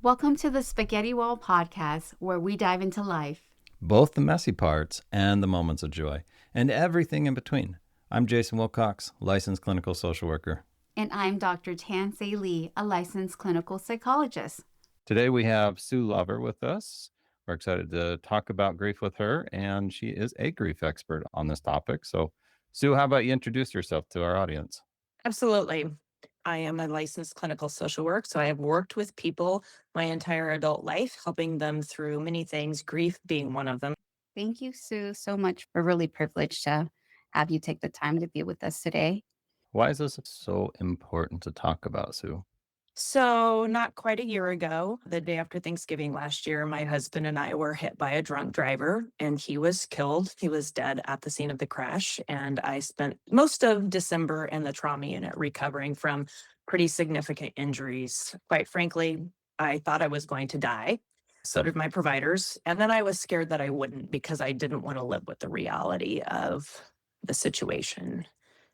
Welcome to the Spaghetti Wall podcast, where we dive into life. Both the messy parts and the moments of joy, and everything in between. I'm Jason Wilcox, licensed clinical social worker. And I'm Dr. Tansei Lee, a licensed clinical psychologist. Today we have Sue Lover with us. We're excited to talk about grief with her, and she is a grief expert on this topic. So, Sue, how about you introduce yourself to our audience? Absolutely. I am a licensed clinical social worker, so I have worked with people my entire adult life, helping them through many things, grief being one of them. Thank you, Sue, so much. We're really privileged to have you take the time to be with us today. Why is this so important to talk about, Sue? So, not quite a year ago, the day after Thanksgiving last year, my husband and I were hit by a drunk driver and he was killed. He was dead at the scene of the crash. And I spent most of December in the trauma unit recovering from pretty significant injuries. Quite frankly, I thought I was going to die. So did my providers. And then I was scared that I wouldn't because I didn't want to live with the reality of the situation.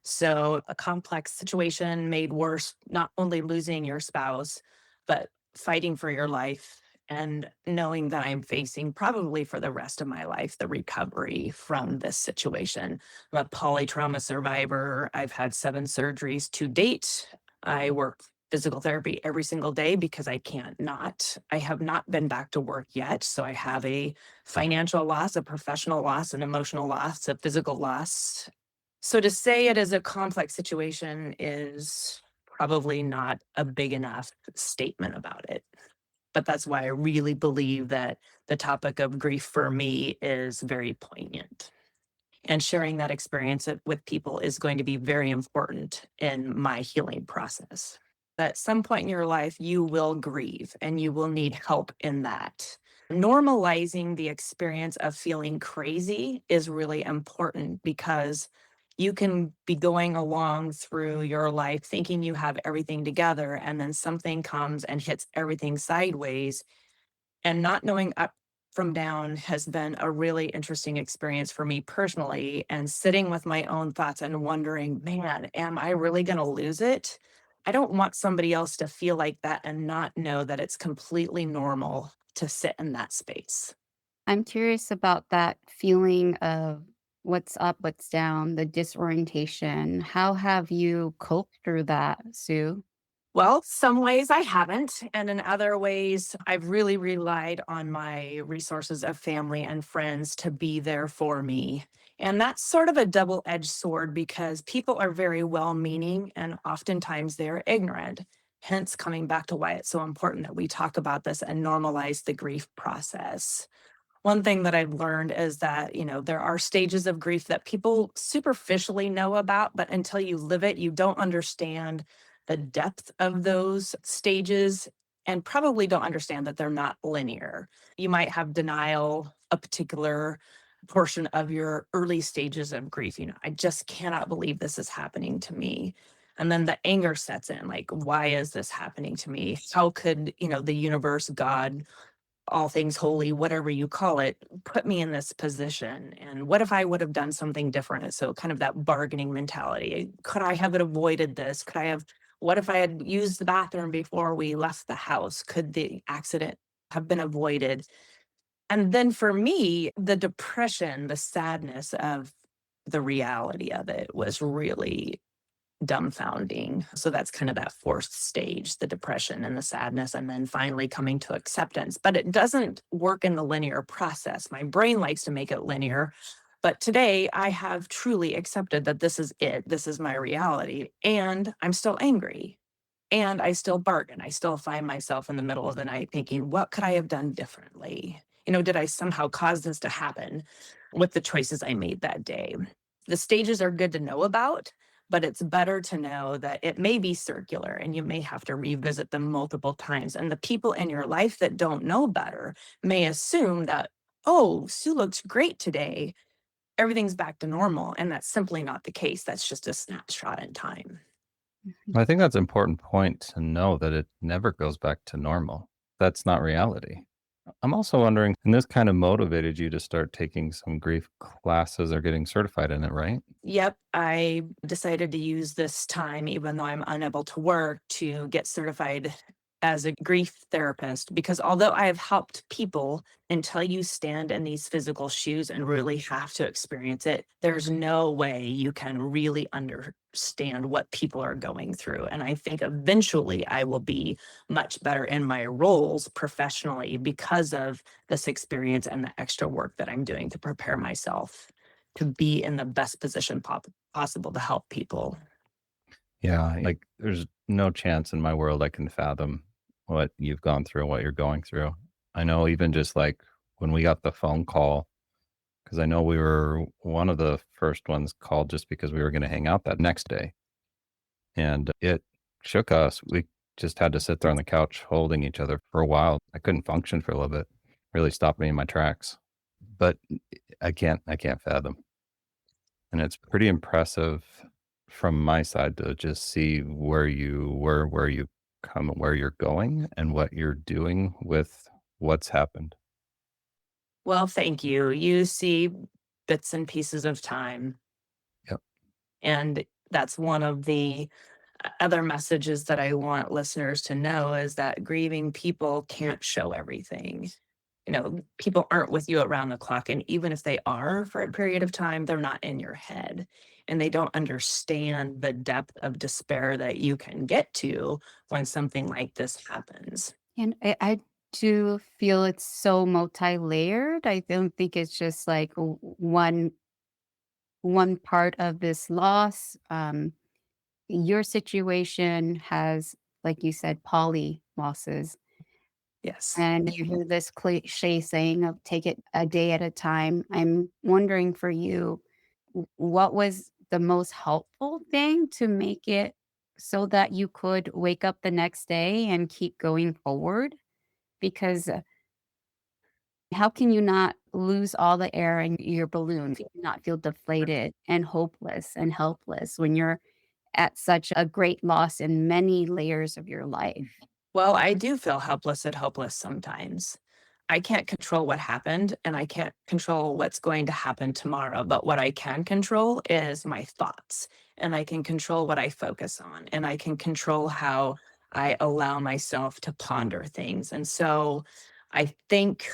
So, a complex situation made worse, not only losing your spouse, but fighting for your life and knowing that I'm facing probably for the rest of my life the recovery from this situation. I'm a polytrauma survivor. I've had 7 surgeries to date. I work physical therapy every single day because I can't not. I have not been back to work yet. So I have a financial loss, a professional loss, an emotional loss, a physical loss. So to say it is a complex situation is probably not a big enough statement about it. But that's why I really believe that the topic of grief for me is very poignant. And sharing that experience with people is going to be very important in my healing process. At some point in your life, you will grieve and you will need help in that. Normalizing the experience of feeling crazy is really important because you can be going along through your life thinking you have everything together, and then something comes and hits everything sideways. And not knowing up from down has been a really interesting experience for me personally. And sitting with my own thoughts and wondering, man, am I really going to lose it? I don't want somebody else to feel like that and not know that it's completely normal to sit in that space. I'm curious about that feeling of what's up, what's down, the disorientation. How have you coped through that, Sue? Well, some ways I haven't. And in other ways, I've really relied on my resources of family and friends to be there for me. And that's sort of a double edged sword because people are very well meaning and oftentimes they're ignorant. Hence, coming back to why it's so important that we talk about this and normalize the grief process. One thing that I've learned is that, there are stages of grief that people superficially know about, but until you live it, you don't understand the depth of those stages and probably don't understand that they're not linear. You might have denial, a particular portion of your early stages of grief. I just cannot believe this is happening to me. And then the anger sets in, like, why is this happening to me? How could, the universe, God, all things holy, whatever you call it, put me in this position? And what if I would have done something different? So kind of that bargaining mentality. Could I have avoided this? What if I had used the bathroom before we left the house? Could the accident have been avoided? And then for me, the depression, the sadness of the reality of it was really dumbfounding. So that's kind of that fourth stage, the depression and the sadness, and then finally coming to acceptance. But it doesn't work in the linear process. My brain likes to make it linear. But today I have truly accepted that this is it. This is my reality. And I'm still angry. And I still bargain. I still find myself in the middle of the night thinking, what could I have done differently? Did I somehow cause this to happen with the choices I made that day? The stages are good to know about, but it's better to know that it may be circular and you may have to revisit them multiple times. And the people in your life that don't know better may assume that, oh, Sue looks great today. Everything's back to normal. And that's simply not the case. That's just a snapshot in time. I think that's an important point to know that it never goes back to normal. That's not reality. I'm also wondering, and this kind of motivated you to start taking some grief classes or getting certified in it, right? Yep, I decided to use this time, even though I'm unable to work, to get certified as a grief therapist, because although I have helped people, until you stand in these physical shoes and really have to experience it, there's no way you can really understand what people are going through. And I think eventually I will be much better in my roles professionally because of this experience and the extra work that I'm doing to prepare myself to be in the best position possible to help people. Yeah, like, there's no chance in my world I can fathom what you've gone through, what you're going through. I know even just, like, when we got the phone call, because I know we were one of the first ones called just because we were gonna hang out that next day, and it shook us. We just had to sit there on the couch holding each other for a while. I couldn't function for a little bit, really stopped me in my tracks, but I can't fathom. And it's pretty impressive from my side to just see where you were, where you come, where you're going, and what you're doing with what's happened. Well, thank you. You see bits and pieces of time. Yep. And that's one of the other messages that I want listeners to know is that grieving people can't show everything. You know, people aren't with you around the clock. And even if they are for a period of time, they're not in your head. And they don't understand the depth of despair that you can get to when something like this happens. And I do feel it's so multi-layered. I don't think it's just like one part of this loss. Your situation has, like you said, poly losses. Yes. And you hear this cliche saying of take it a day at a time. I'm wondering for you, what was the most helpful thing to make it so that you could wake up the next day and keep going forward? Because how can you not lose all the air in your balloon, not feel deflated and hopeless and helpless when you're at such a great loss in many layers of your life? Well, I do feel helpless and hopeless sometimes. I can't control what happened and I can't control what's going to happen tomorrow. But what I can control is my thoughts and I can control what I focus on and I can control how I allow myself to ponder things. And so I think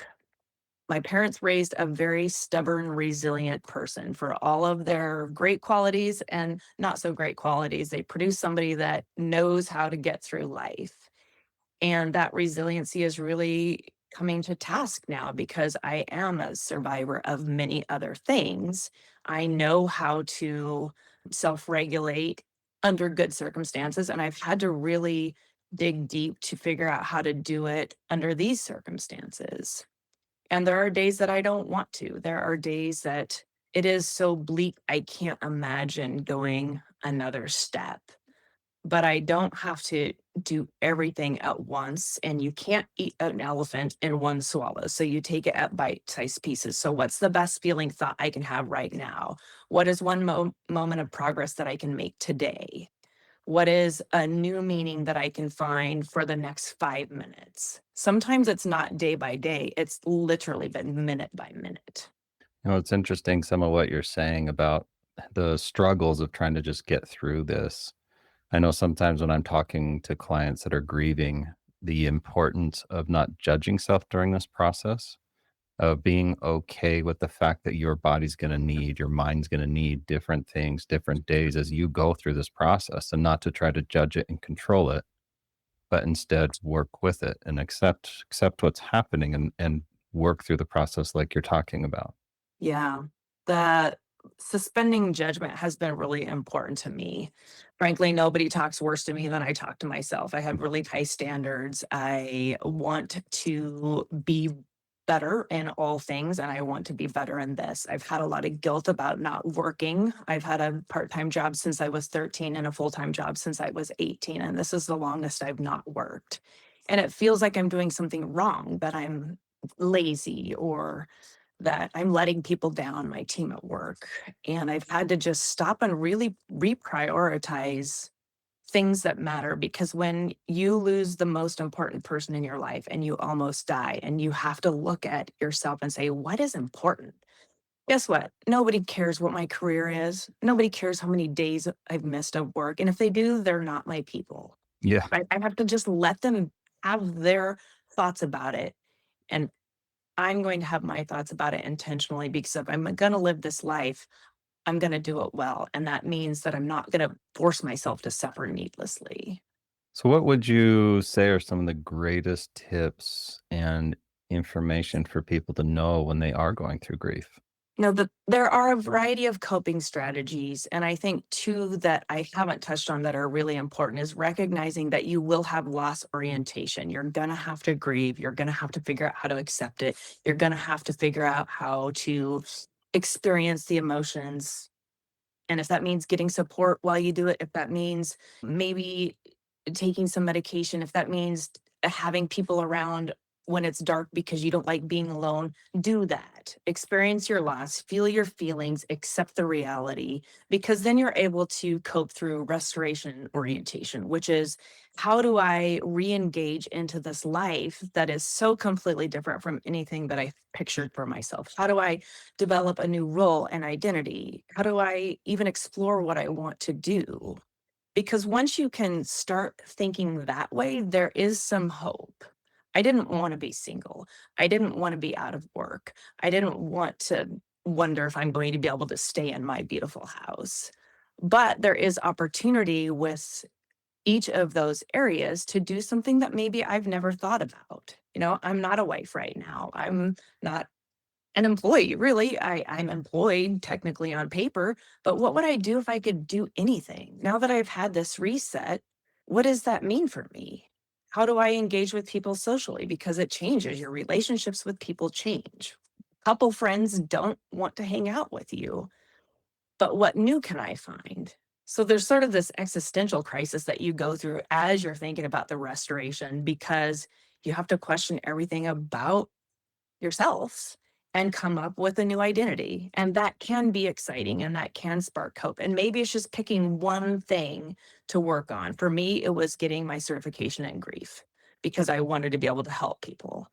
my parents raised a very stubborn, resilient person for all of their great qualities and not so great qualities. They produced somebody that knows how to get through life. And that resiliency is really coming to task now because I am a survivor of many other things. I know how to self regulate under good circumstances. And I've had to really dig deep to figure out how to do it under these circumstances. And there are days that I don't want to. There are days that it is so bleak, I can't imagine going another step, but I don't have to do everything at once. And you can't eat an elephant in one swallow. So you take it at bite sized pieces. So, what's the best feeling thought I can have right now? What is one moment of progress that I can make today? What is a new meaning that I can find for the next 5 minutes? Sometimes it's not day by day, it's literally been minute by minute. It's interesting some of what you're saying about the struggles of trying to just get through this. I know sometimes when I'm talking to clients that are grieving, the importance of not judging self during this process, of being okay with the fact that your body's gonna need, your mind's gonna need different things, different days as you go through this process, and not to try to judge it and control it, but instead work with it and accept what's happening and work through the process like you're talking about. Yeah. The suspending judgment has been really important to me. Frankly, nobody talks worse to me than I talk to myself. I have really high standards. I want to be better in all things and I want to be better in this. I've had a lot of guilt about not working. I've had a part-time job since I was 13 and a full-time job since I was 18 and this is the longest I've not worked. And it feels like I'm doing something wrong, that I'm lazy or that I'm letting people down, my team at work. And I've had to just stop and really reprioritize things that matter because when you lose the most important person in your life and you almost die, and you have to look at yourself and say, what is important? Guess what? Nobody cares what my career is. Nobody cares how many days I've missed of work. And if they do, they're not my people. Yeah. I have to just let them have their thoughts about it. And I'm going to have my thoughts about it intentionally because if I'm going to live this life, I'm going to do it well. And that means that I'm not going to force myself to suffer needlessly. So, what would you say are some of the greatest tips and information for people to know when they are going through grief? There are a variety of coping strategies, and I think 2 that I haven't touched on that are really important is recognizing that you will have loss orientation. You're gonna have to grieve, you're gonna have to figure out how to accept it, you're gonna have to figure out how to experience the emotions, and if that means getting support while you do it, if that means maybe taking some medication, if that means having people around when it's dark because you don't like being alone, do that. Experience your loss, feel your feelings, accept the reality, because then you're able to cope through restoration orientation, which is how do I re engage into this life that is so completely different from anything that I pictured for myself? How do I develop a new role and identity? How do I even explore what I want to do? Because once you can start thinking that way, there is some hope. I didn't want to be single. I didn't want to be out of work. I didn't want to wonder if I'm going to be able to stay in my beautiful house. But there is opportunity with each of those areas to do something that maybe I've never thought about. I'm not a wife right now. I'm not an employee, really. I'm employed technically on paper, but what would I do if I could do anything? Now that I've had this reset, what does that mean for me? How do I engage with people socially? Because it changes. Your relationships with people change. Couple friends don't want to hang out with you, but what new can I find? So there's sort of this existential crisis that you go through as you're thinking about the restoration because you have to question everything about yourselves and come up with a new identity. And that can be exciting and that can spark hope. And maybe it's just picking one thing to work on. For me, it was getting my certification in grief because I wanted to be able to help people.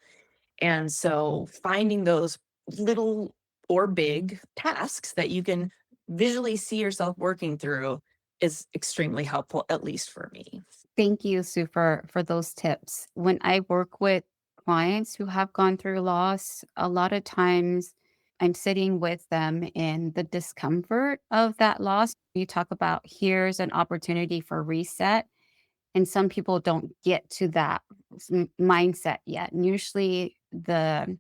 And so finding those little or big tasks that you can visually see yourself working through is extremely helpful, at least for me. Thank you, Sue, for those tips. When I work with clients who have gone through loss, a lot of times I'm sitting with them in the discomfort of that loss. You talk about here's an opportunity for reset, and some people don't get to that mindset yet. And usually the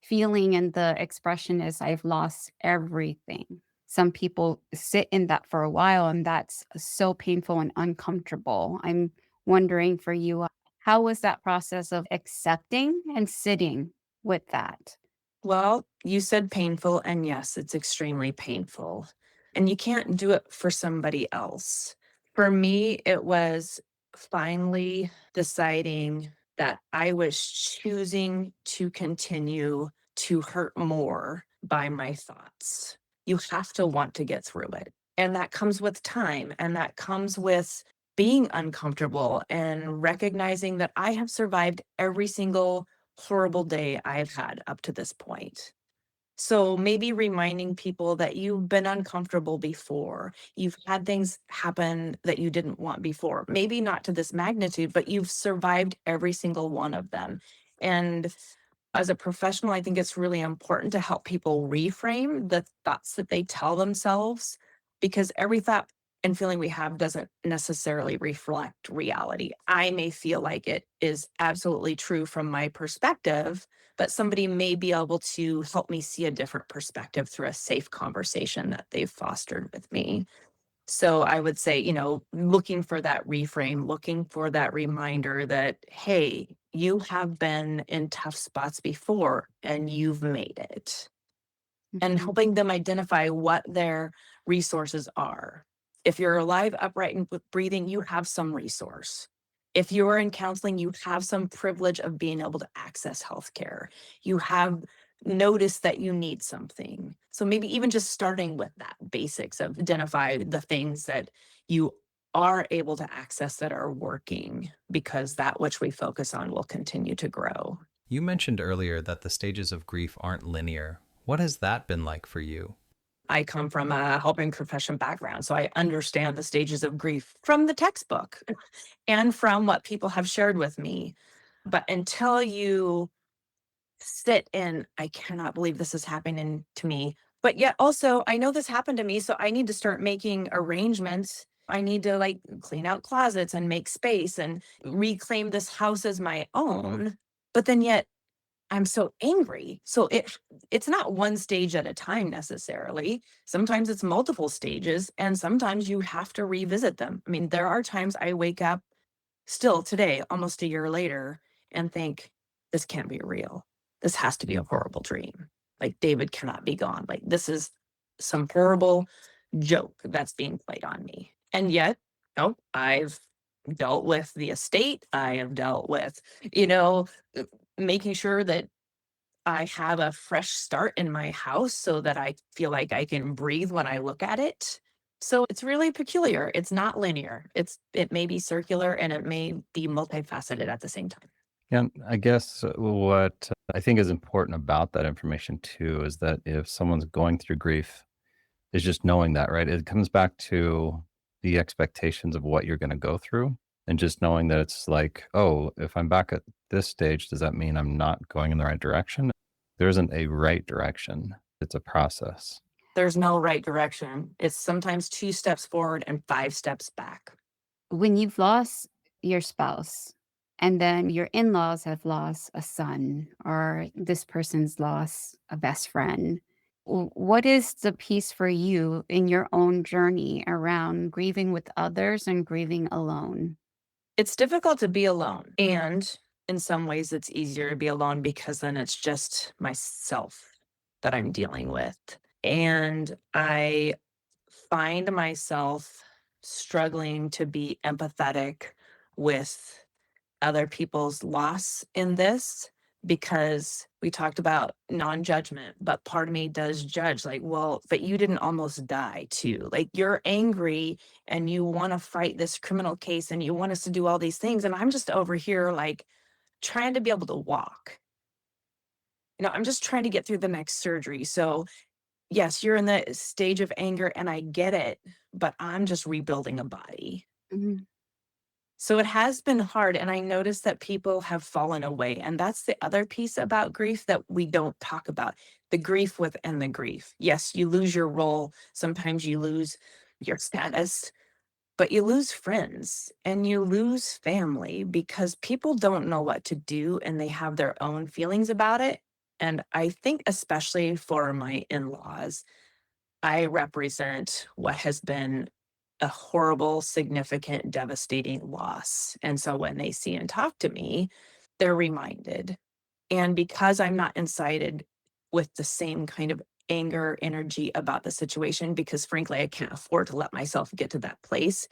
feeling and the expression is I've lost everything. Some people sit in that for a while, and that's so painful and uncomfortable. I'm wondering for you, how was that process of accepting and sitting with that? Well, you said painful, and yes, it's extremely painful. And you can't do it for somebody else. For me, it was finally deciding that I was choosing to continue to hurt more by my thoughts. You have to want to get through it. And that comes with time, and that comes with being uncomfortable and recognizing that I have survived every single horrible day I've had up to this point. So maybe reminding people that you've been uncomfortable before. You've had things happen that you didn't want before. Maybe not to this magnitude, but you've survived every single one of them. And as a professional, I think it's really important to help people reframe the thoughts that they tell themselves because every thought and feeling we have doesn't necessarily reflect reality. I may feel like it is absolutely true from my perspective, but somebody may be able to help me see a different perspective through a safe conversation that they've fostered with me. So I would say, looking for that reframe, looking for that reminder that, hey, you have been in tough spots before and you've made it, and Mhm. helping them identify what their resources are. If you're alive, upright, and breathing, you have some resource. If you're in counseling, you have some privilege of being able to access healthcare. You have noticed that you need something. So maybe even just starting with that basics of identify the things that you are able to access that are working because that which we focus on will continue to grow. You mentioned earlier that the stages of grief aren't linear. What has that been like for you? I come from a helping profession background, so I understand the stages of grief from the textbook and from what people have shared with me. But until you sit in, I cannot believe this is happening to me. But yet also, I know this happened to me, so I need to start making arrangements. I need to like clean out closets and make space and reclaim this house as my own. But then yet I'm so angry. So it's not one stage at a time necessarily. Sometimes it's multiple stages and sometimes you have to revisit them. I mean, there are times I wake up still today, almost a year later, and think, this can't be real. This has to be a horrible dream. Like David cannot be gone. Like this is some horrible joke that's being played on me. And yet, oh, I've dealt with the estate. I have dealt with, you know, making sure that I have a fresh start in my house so that I feel like I can breathe when I look at it. So it's really peculiar. It's not linear. It may be circular and it may be multifaceted at the same time. Yeah, I guess what I think is important about that information too is that if someone's going through grief, is just knowing that, right? It comes back to the expectations of what you're going to go through and just knowing that it's like, oh, if I'm back at this stage, does that mean I'm not going in the right direction? There isn't a right direction. It's a process. There's no right direction. It's sometimes 2 steps forward and 5 steps back. When you've lost your spouse and then your in-laws have lost a son or this person's lost a best friend, what is the piece for you in your own journey around grieving with others and grieving alone? It's difficult to be alone. And in some ways, it's easier to be alone because then it's just myself that I'm dealing with. And I find myself struggling to be empathetic with other people's loss in this because we talked about non-judgment, but part of me does judge like, well, but you didn't almost die too. Like you're angry and you want to fight this criminal case and you want us to do all these things. And I'm just over here like trying to be able to walk. I'm just trying to get through the next surgery. So yes, you're in the stage of anger and I get it, but I'm just rebuilding a body. Mhm. So it has been hard, and I noticed that people have fallen away, and that's the other piece about grief that we don't talk about, the grief within the grief. Yes, you lose your role, sometimes you lose your status, but you lose friends and you lose family because people don't know what to do and they have their own feelings about it. And I think especially for my in-laws, I represent what has been a horrible, significant, devastating loss. And so when they see and talk to me, they're reminded. And because I'm not incited with the same kind of anger, energy about the situation, because frankly, I can't afford to let myself get to that place,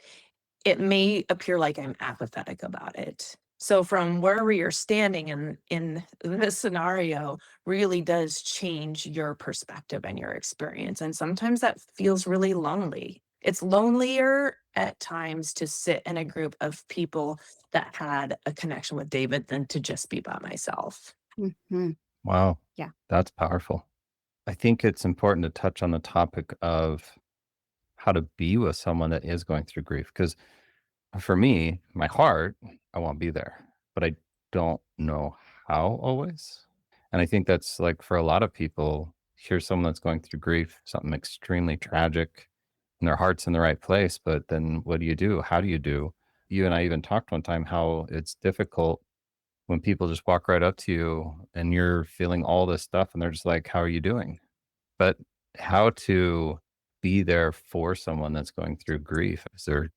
it may appear like I'm apathetic about it. So from wherever you're standing in this scenario really does change your perspective and your experience. And sometimes that feels really lonely. It's lonelier at times to sit in a group of people that had a connection with David than to just be by myself. Mhm. Wow, Yeah. that's powerful. I think it's important to touch on the topic of how to be with someone that is going through grief. Because for me, my heart, I want to be there, but I don't know how always. And I think that's like for a lot of people, here's someone that's going through grief, something extremely tragic, and their heart's in the right place. But then what do you do? How do you do? You and I even talked one time how it's difficult when people just walk right up to you and you're feeling all this stuff and they're just like, how are you doing? But how to be there for someone that's going through grief? Is there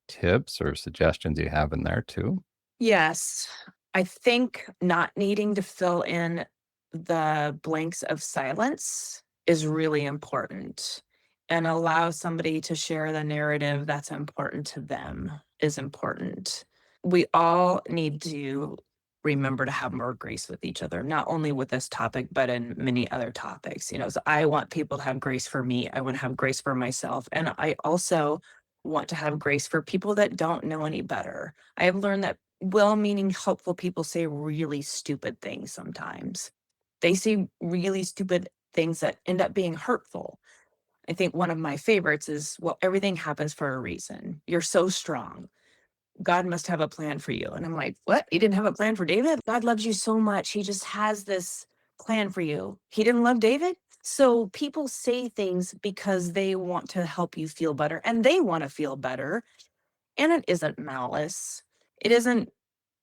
tips or suggestions you have in there too? Yes. I think not needing to fill in the blanks of silence is really important and allow somebody to share the narrative that's important to them is important. We all need to remember to have more grace with each other, not only with this topic, but in many other topics. So I want people to have grace for me. I want to have grace for myself. And I also want to have grace for people that don't know any better. I have learned that well-meaning, helpful people say really stupid things sometimes. They say really stupid things that end up being hurtful. I think one of my favorites is, well, everything happens for a reason. You're so strong. God must have a plan for you. And I'm like, what? He didn't have a plan for David? God loves you so much. He just has this plan for you. He didn't love David? So people say things because they want to help you feel better and they want to feel better. And it isn't malice. It isn't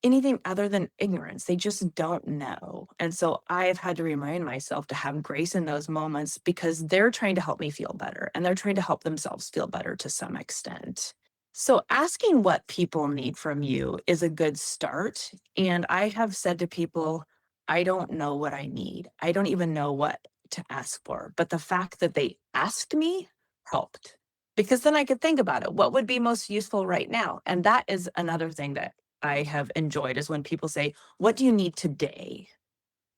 anything other than ignorance. They just don't know. And so I've had to remind myself to have grace in those moments because they're trying to help me feel better and they're trying to help themselves feel better to some extent. So asking what people need from you is a good start. And I have said to people, I don't know what I need. I don't even know what to ask for. But the fact that they asked me helped because then I could think about it. What would be most useful right now? And that is another thing that I have enjoyed is when people say, what do you need today?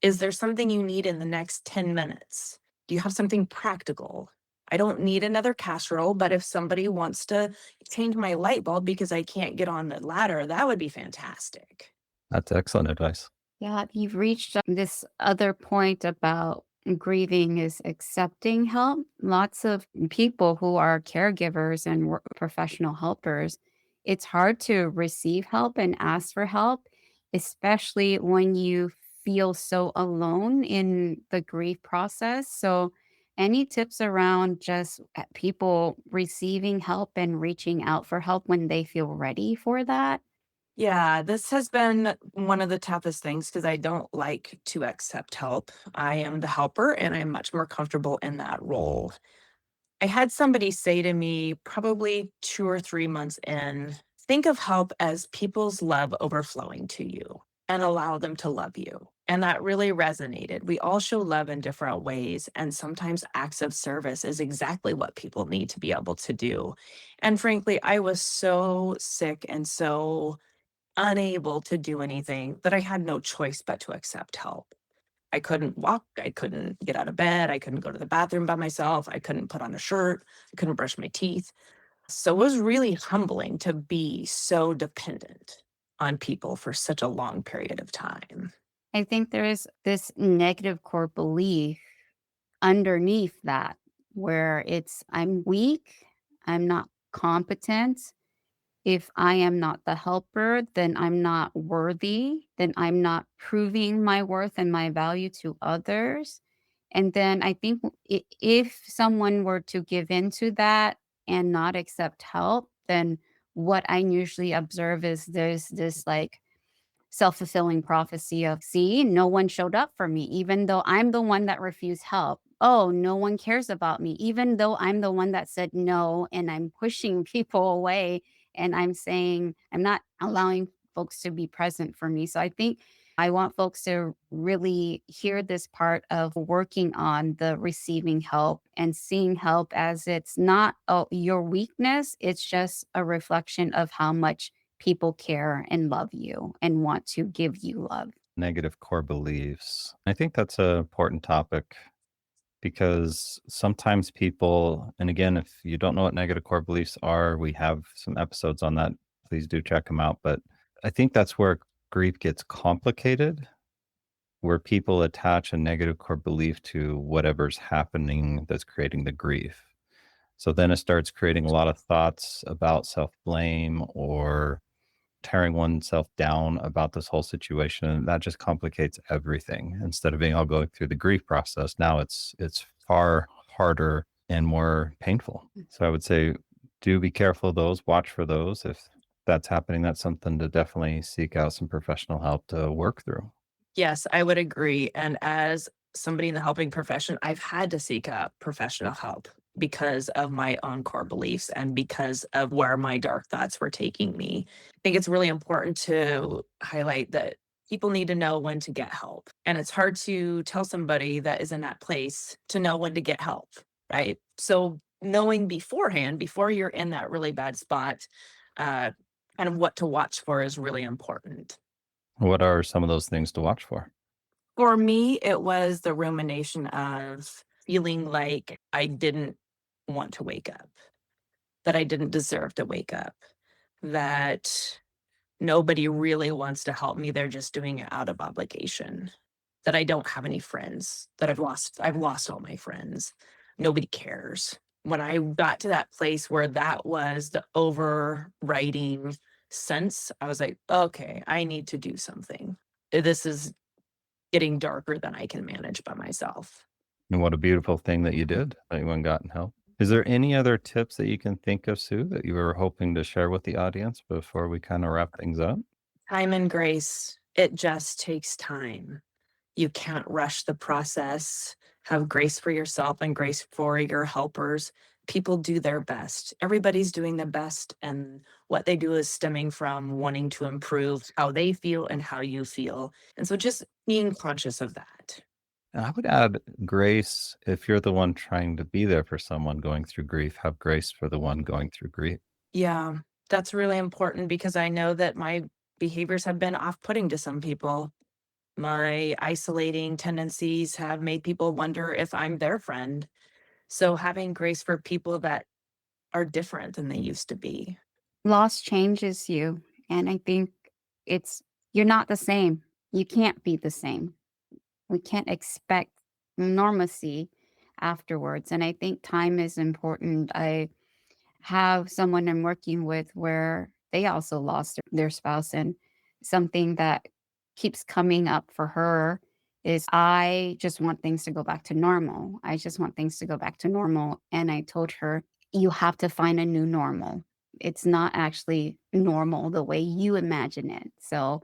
Is there something you need in the next 10 minutes? Do you have something practical? I don't need another casserole, but if somebody wants to change my light bulb because I can't get on the ladder, that would be fantastic. That's excellent advice. Yeah, you've reached this other point about grieving is accepting help. Lots of people who are caregivers and professional helpers, it's hard to receive help and ask for help, especially when you feel so alone in the grief process. So, any tips around just people receiving help and reaching out for help when they feel ready for that? Yeah, this has been one of the toughest things because I don't like to accept help. I am the helper and I'm much more comfortable in that role. I had somebody say to me probably 2 or 3 months in, think of help as people's love overflowing to you and allow them to love you. And that really resonated. We all show love in different ways. And sometimes acts of service is exactly what people need to be able to do. And frankly, I was so sick and so unable to do anything that I had no choice but to accept help. I couldn't walk, I couldn't get out of bed, I couldn't go to the bathroom by myself, I couldn't put on a shirt, I couldn't brush my teeth. So it was really humbling to be so dependent on people for such a long period of time. I think there is this negative core belief underneath that where it's I'm weak, I'm not competent. If I am not the helper, then I'm not worthy, then I'm not proving my worth and my value to others. And then I think if someone were to give into that and not accept help, then what I usually observe is there's this like self-fulfilling prophecy of, "See, no one showed up for me, even though I'm the one that refused help. Oh, no one cares about me, even though I'm the one that said no, and I'm pushing people away, and I'm saying I'm not allowing folks to be present for me." So I think I want folks to really hear this part of working on the receiving help and seeing help as it's not, oh, your weakness, it's just a reflection of how much people care and love you and want to give you love. Negative core beliefs. I think that's an important topic because sometimes people, and again, if you don't know what negative core beliefs are, we have some episodes on that. Please do check them out. But I think that's where grief gets complicated, where people attach a negative core belief to whatever's happening that's creating the grief. So then it starts creating a lot of thoughts about self blame or tearing oneself down about this whole situation, and that just complicates everything. Instead of being all going through the grief process, now it's far harder and more painful. So I would say do be careful of those, watch for those. If that's happening, that's something to definitely seek out some professional help to work through. Yes, I would agree. And as somebody in the helping profession, I've had to seek out professional help because of my own core beliefs and because of where my dark thoughts were taking me. I think it's really important to highlight that people need to know when to get help. And it's hard to tell somebody that is in that place to know when to get help, right? So knowing beforehand, before you're in that really bad spot, uh, kind of what to watch for is really important. What are some of those things to watch for? For me, it was the rumination of feeling like I didn't want to wake up, that I didn't deserve to wake up, that nobody really wants to help me. They're just doing it out of obligation, that I don't have any friends, that I've lost all my friends. Nobody cares. When I got to that place where that was the overriding since, I was like, okay, I need to do something. This is getting darker than I can manage by myself. And what a beautiful thing that you did, that you went and got help. Is there any other tips that you can think of, Sue, that you were hoping to share with the audience before we kind of wrap things up? Time and grace, it just takes time. You can't rush the process. Have grace for yourself and grace for your helpers. People do their best. Everybody's doing the best, and what they do is stemming from wanting to improve how they feel and how you feel. And so just being conscious of that. And I would add grace if you're the one trying to be there for someone going through grief, have grace for the one going through grief. Yeah, that's really important because I know that my behaviors have been off putting to some people. My isolating tendencies have made people wonder if I'm their friend. So having grace for people that are different than they used to be. Loss changes you, and I think it's you're not the same. You can't be the same. We can't expect normalcy afterwards, and I think time is important. I have someone I'm working with where they also lost their spouse, and something that keeps coming up for her is, I just want things to go back to normal. I just want things to go back to normal. And I told her, you have to find a new normal. It's not actually normal the way you imagine it. So,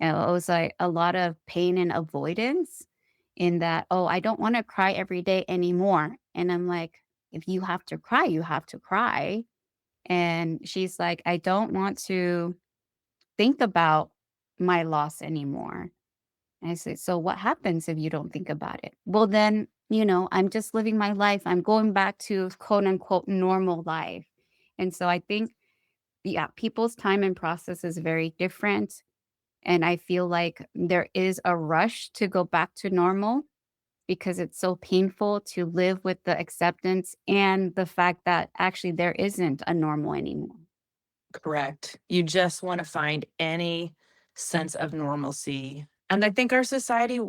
it was like a lot of pain and avoidance in that, oh, I don't want to cry every day anymore. And I'm like, if you have to cry, you have to cry. And she's like, I don't want to think about my loss anymore. And I said, so what happens if you don't think about it? Well, then, I'm just living my life. I'm going back to quote unquote normal life. And so I think, yeah, people's time and process is very different. And I feel like there is a rush to go back to normal because it's so painful to live with the acceptance and the fact that actually there isn't a normal anymore. Correct. You just want to find any sense of normalcy. And I think our society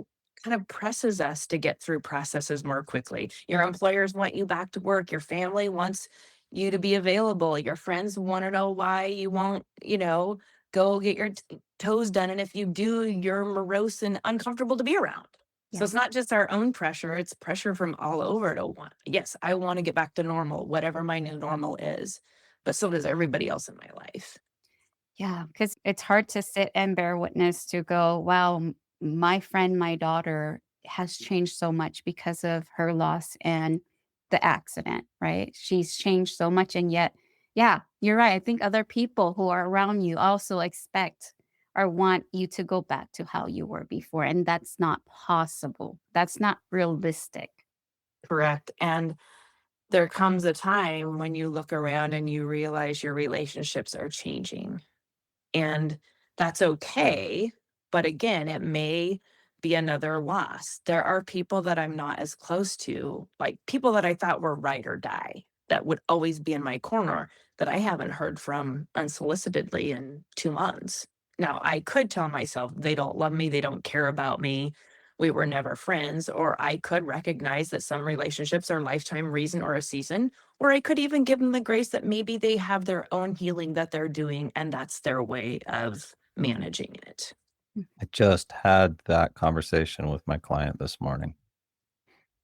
kind of presses us to get through processes more quickly. Your employers want you back to work, your family wants you to be available, your friends want to know why you won't, go get your toes done. And if you do, you're morose and uncomfortable to be around. So Yeah. it's not just our own pressure, it's pressure from all over to want, yes, I want to get back to normal, whatever my new normal is, but so does everybody else in my life. Yeah, because it's hard to sit and bear witness to go, wow, my friend, my daughter has changed so much because of her loss and the accident, right? She's changed so much. And yet, yeah, you're right. I think other people who are around you also expect or want you to go back to how you were before. And that's not possible. That's not realistic. Correct. And there comes a time when you look around and you realize your relationships are changing. And that's okay. But again, it may be another loss. There are people that I'm not as close to, like people that I thought were ride or die, that would always be in my corner that I haven't heard from unsolicitedly in 2 months. Now, I could tell myself they don't love me, they don't care about me, we were never friends, or I could recognize that some relationships are lifetime reason or a season, or I could even give them the grace that maybe they have their own healing that they're doing, and that's their way of managing it. I just had that conversation with my client this morning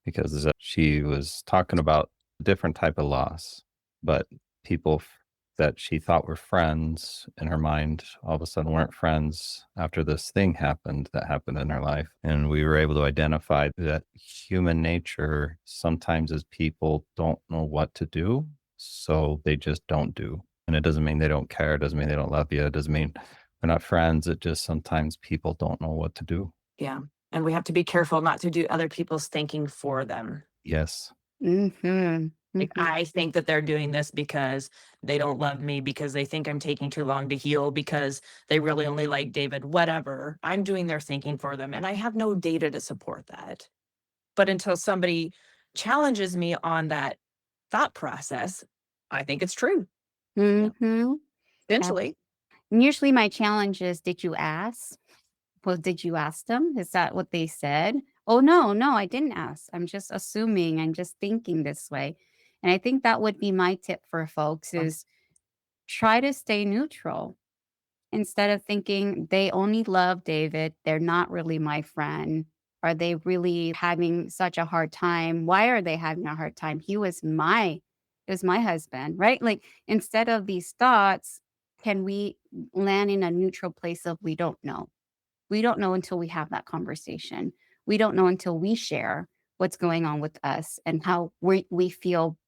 because she was talking about a different type of loss, but that she thought were friends in her mind all of a sudden weren't friends after this thing happened that happened in her life. And we were able to identify that human nature sometimes is people don't know what to do, so they just don't do. And it doesn't mean they don't care, it doesn't mean they don't love you, it doesn't mean we're not friends. It just sometimes people don't know what to do. Yeah. And we have to be careful not to do other people's thinking for them. Yes. Hmm. Like, I think that they're doing this because they don't love me, because they think I'm taking too long to heal, because they really only like David, whatever. I'm doing their thinking for them, and I have no data to support that. But until somebody challenges me on that thought process, I think it's true. Yeah. Hmm. Eventually. Usually my challenge is, did you ask? Well, did you ask them? Is that what they said? Oh, no, no, I didn't ask. I'm just assuming. I'm just thinking this way. And I think that would be my tip for folks is try to stay neutral. instead of thinking they only love David, they're not really my friend. Are they really having such a hard time? Why are they having a hard time? It was my husband, right? Like instead of these thoughts, can we land in a neutral place of we don't know? We don't know until we have that conversation. We don't know until we share what's going on with us and how we feel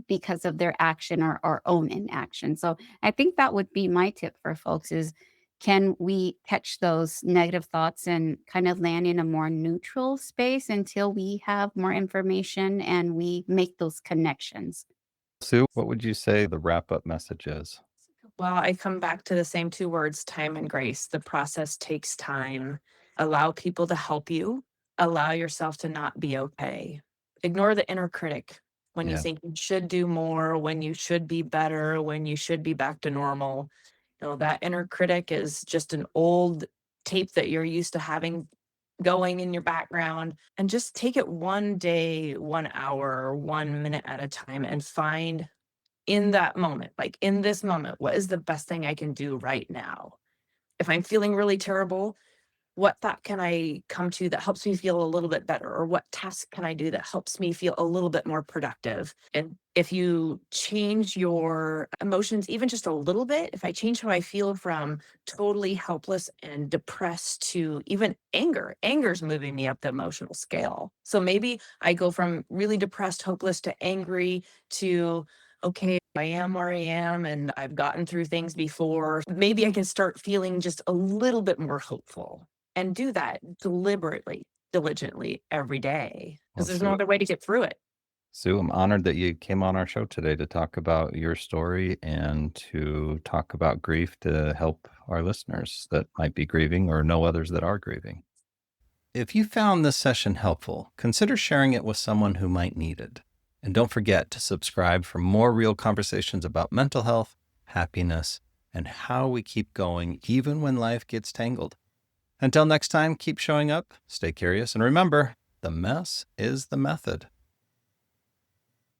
because of their action or our own inaction. So I think that would be my tip for folks is can we catch those negative thoughts and kind of land in a more neutral space until we have more information and we make those connections? Sue, what would you say the wrap up message is? Well, I come back to the same two words, time and grace. The process takes time. Allow people to help you. Allow yourself to not be okay. Ignore the inner critic when you Yeah. think you should do more, when you should be better, when you should be back to normal. That inner critic is just an old tape that you're used to having going in your background, and just take it one day, 1 hour, 1 minute at a time and find in that moment, like in this moment, what is the best thing I can do right now? If I'm feeling really terrible, what thought can I come to that helps me feel a little bit better? Or what task can I do that helps me feel a little bit more productive? And if you change your emotions even just a little bit, if I change how I feel from totally helpless and depressed to even anger is moving me up the emotional scale. So maybe I go from really depressed, hopeless to angry to, okay, I am where I am and I've gotten through things before. Maybe I can start feeling just a little bit more hopeful and do that deliberately, diligently every day Well, because there's no Sue, other way to get through it. Sue, I'm honored that you came on our show today to talk about your story and to talk about grief to help our listeners that might be grieving or know others that are grieving. If you found this session helpful, consider sharing it with someone who might need it. And don't forget to subscribe for more real conversations about mental health, happiness, and how we keep going even when life gets tangled. Until next time, keep showing up, stay curious, and remember, the mess is the method.